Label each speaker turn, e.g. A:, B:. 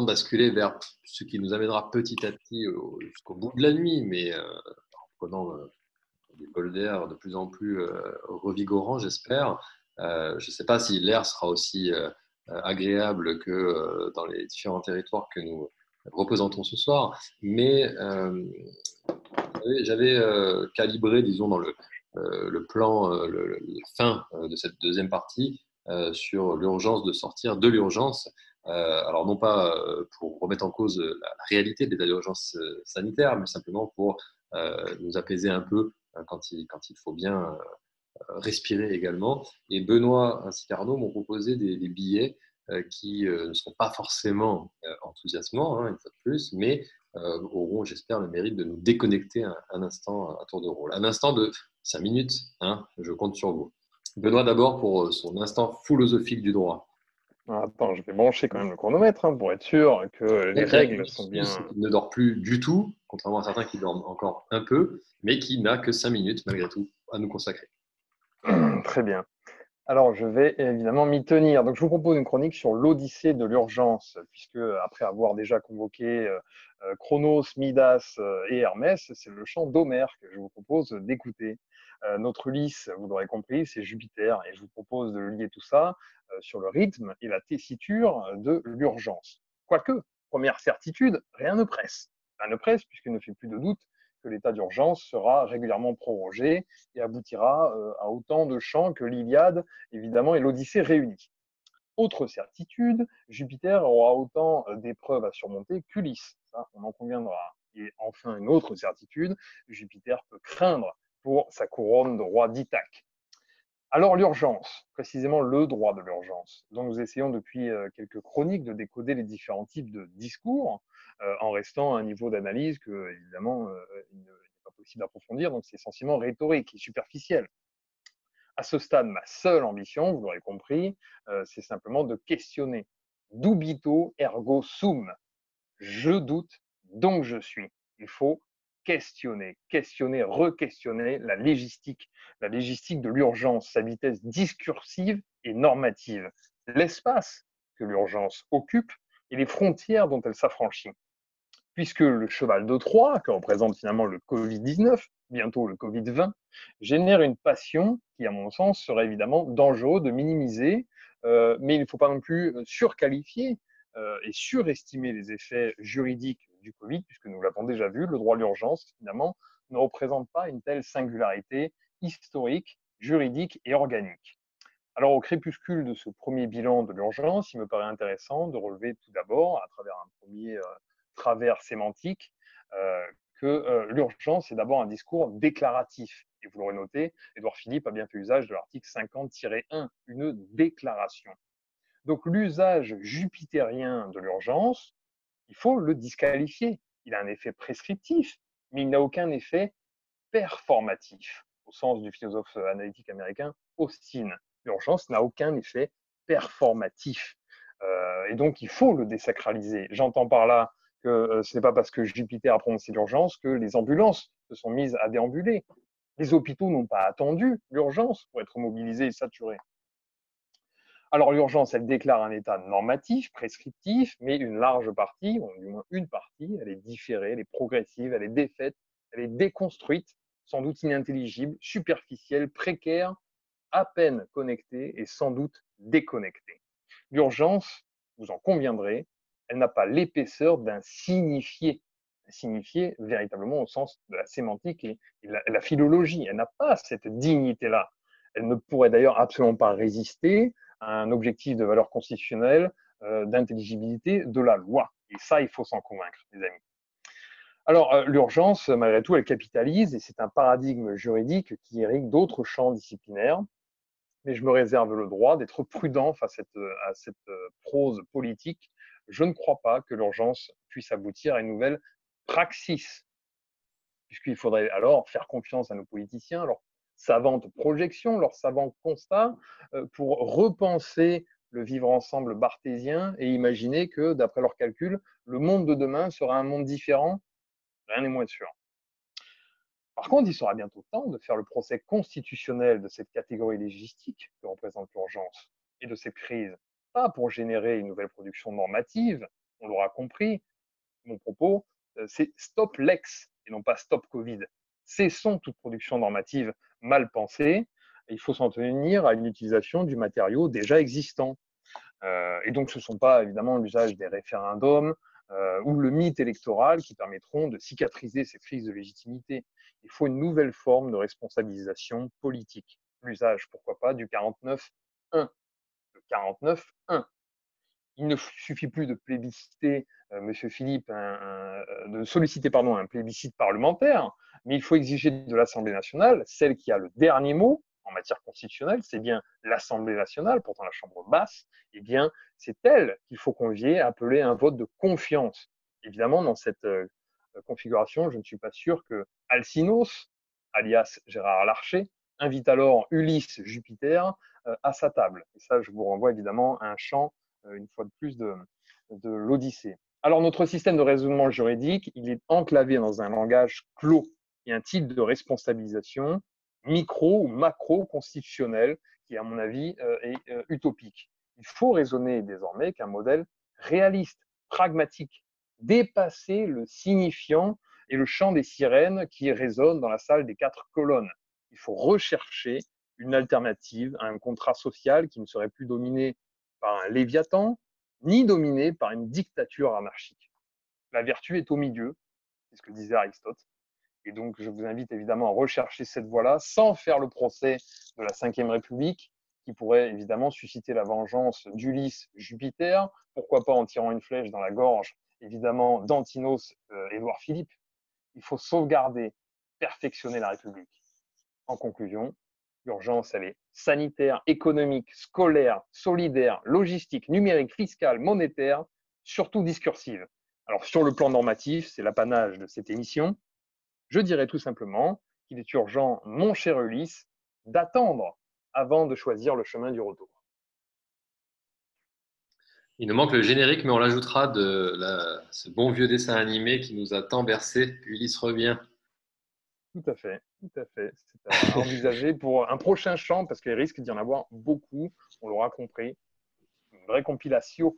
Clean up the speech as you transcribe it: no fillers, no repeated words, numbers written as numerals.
A: temps de basculer vers ce qui nous amènera petit à petit jusqu'au bout de la nuit, mais en prenant des bols d'air de plus en plus revigorants, j'espère. Je ne sais pas si l'air sera aussi agréable que dans les différents territoires que nous représentons ce soir, mais j'avais calibré, disons, dans le plan, la fin de cette deuxième partie sur l'urgence de sortir de l'urgence. Alors, non pas pour remettre en cause la réalité de l'état d'urgence sanitaire, mais simplement pour nous apaiser un peu quand il faut bien respirer également. Et Benoît ainsi qu'Arnaud m'ont proposé des billets qui ne seront pas forcément enthousiasmants, hein, une fois de plus, mais auront, j'espère, le mérite de nous déconnecter un instant à tour de rôle. Un instant de 5 minutes, hein, je compte sur vous. Benoît d'abord pour son instant philosophique du droit.
B: Attends, je vais brancher quand même le chronomètre hein, pour être sûr que les
A: Donc, il y a une
B: règles sont
A: excuse, c'est
B: bien.
A: qu'il ne dort plus du tout, contrairement à certains qui dorment encore un peu, mais qui n'a que 5 minutes malgré tout à nous consacrer.
B: Très bien. Alors, je vais évidemment m'y tenir. Donc, je vous propose une chronique sur l'Odyssée de l'urgence, puisque après avoir déjà convoqué Chronos, Midas et Hermès, c'est le chant d'Homère que je vous propose d'écouter. Notre Ulysse, vous l'aurez compris, c'est Jupiter, et je vous propose de lier tout ça sur le rythme et la tessiture de l'urgence. Quoique, première certitude, rien ne presse. Rien ne presse, puisqu'il ne fait plus de doute que l'état d'urgence sera régulièrement prorogé et aboutira à autant de chants que l'Iliade, évidemment, et l'Odyssée réunis. Autre certitude, Jupiter aura autant d'épreuves à surmonter qu'Ulysse, ça, on en conviendra. Et enfin, une autre certitude, Jupiter peut craindre pour sa couronne de roi d'Ithaque. Alors l'urgence, précisément le droit de l'urgence, dont nous essayons depuis quelques chroniques de décoder les différents types de discours, en restant à un niveau d'analyse que, évidemment, il n'est pas possible d'approfondir, donc c'est essentiellement rhétorique et superficiel. À ce stade, ma seule ambition, vous l'aurez compris, c'est simplement de questionner. Dubito ergo sum. Je doute, donc je suis. Il faut questionner, questionner, re-questionner la légistique de l'urgence, sa vitesse discursive et normative, l'espace que l'urgence occupe et les frontières dont elle s'affranchit. Puisque le cheval de Troie, que représente finalement le Covid-19, bientôt le Covid-20, génère une passion qui, à mon sens, serait évidemment dangereux de minimiser, mais il ne faut pas non plus surqualifier et surestimer les effets juridiques du Covid, puisque nous l'avons déjà vu, le droit de l'urgence, finalement, ne représente pas une telle singularité historique, juridique et organique. Alors, au crépuscule de ce premier bilan de l'urgence, il me paraît intéressant de relever tout d'abord, à travers un premier travers sémantique, que l'urgence est d'abord un discours déclaratif. Et vous l'aurez noté, Édouard Philippe a bien fait usage de l'article 50-1, une déclaration. Donc, l'usage jupitérien de l'urgence, il faut le disqualifier. Il a un effet prescriptif, mais il n'a aucun effet performatif, au sens du philosophe analytique américain Austin. L'urgence n'a aucun effet performatif. Et donc, il faut le désacraliser. J'entends par là que ce n'est pas parce que Jupiter a prononcé l'urgence que les ambulances se sont mises à déambuler. Les hôpitaux n'ont pas attendu l'urgence pour être mobilisés et saturés. Alors, l'urgence, elle déclare un état normatif, prescriptif, mais une large partie, ou du moins une partie, elle est différée, elle est progressive, elle est défaite, elle est déconstruite, sans doute inintelligible, superficielle, précaire, à peine connectée et sans doute déconnectée. L'urgence, vous en conviendrez, elle n'a pas l'épaisseur d'un signifié. Un signifié véritablement au sens de la sémantique et la philologie. Elle n'a pas cette dignité-là. Elle ne pourrait d'ailleurs absolument pas résister à un objectif de valeur constitutionnelle, d'intelligibilité de la loi. Et ça, il faut s'en convaincre, les amis. Alors, l'urgence, malgré tout, elle capitalise et c'est un paradigme juridique qui irrigue d'autres champs disciplinaires. Mais je me réserve le droit d'être prudent face à cette prose politique. Je ne crois pas que l'urgence puisse aboutir à une nouvelle praxis, puisqu'il faudrait alors faire confiance à nos politiciens, leurs savantes projections, leurs savants constats, pour repenser le vivre ensemble barthésien et imaginer que, d'après leurs calculs, le monde de demain sera un monde différent. Rien n'est moins sûr. Par contre, il sera bientôt temps de faire le procès constitutionnel de cette catégorie légistique que représente l'urgence et de cette crise, pas pour générer une nouvelle production normative, on l'aura compris, mon propos, c'est stop Lex et non pas stop Covid. Cessons toute production normative mal pensée. Il faut s'en tenir à une utilisation du matériau déjà existant. Et donc, ce ne sont pas évidemment l'usage des référendums ou le mythe électoral qui permettront de cicatriser cette crise de légitimité. Il faut une nouvelle forme de responsabilisation politique. L'usage, pourquoi pas, du 49.1. Le 49.1. Il ne suffit plus de plébisciter, Monsieur Philippe, de solliciter pardon, un plébiscite parlementaire, mais il faut exiger de l'Assemblée nationale, celle qui a le dernier mot en matière constitutionnelle, c'est bien l'Assemblée nationale, pourtant la Chambre basse, eh bien, c'est elle qu'il faut convier à appeler un vote de confiance. Évidemment, dans cette configuration, je ne suis pas sûr que Alcinos, alias Gérard Larcher, invite alors Ulysse Jupiter à sa table. Et ça, je vous renvoie évidemment à un champ une fois de plus, de l'Odyssée. Alors, notre système de raisonnement juridique, il est enclavé dans un langage clos et un type de responsabilisation micro ou macro-constitutionnel qui, à mon avis, est utopique. Il faut raisonner désormais qu'un modèle réaliste, pragmatique, dépasser le signifiant et le chant des sirènes qui résonnent dans la salle des 4 colonnes. Il faut rechercher une alternative à un contrat social qui ne serait plus dominé par un léviathan, ni dominé par une dictature anarchique. La vertu est au milieu, c'est ce que disait Aristote. Et donc, je vous invite évidemment à rechercher cette voie-là, sans faire le procès de la Ve République, qui pourrait évidemment susciter la vengeance d'Ulysse Jupiter, pourquoi pas en tirant une flèche dans la gorge, évidemment, d'Antinos Édouard Philippe. Il faut sauvegarder, perfectionner la République. En conclusion, l'urgence, elle est sanitaire, économique, scolaire, solidaire, logistique, numérique, fiscale, monétaire, surtout discursive. Alors, sur le plan normatif, c'est l'apanage de cette émission. Je dirais tout simplement qu'il est urgent, mon cher Ulysse, d'attendre avant de choisir le chemin du retour.
A: Il nous manque le générique, mais on l'ajoutera ce bon vieux dessin animé qui nous a tant bercé. Ulysse revient.
B: Tout à fait, tout à fait. C'est à envisager pour un prochain chant, parce qu'il risque d'y en avoir beaucoup, on l'aura compris. Une vraie compilation.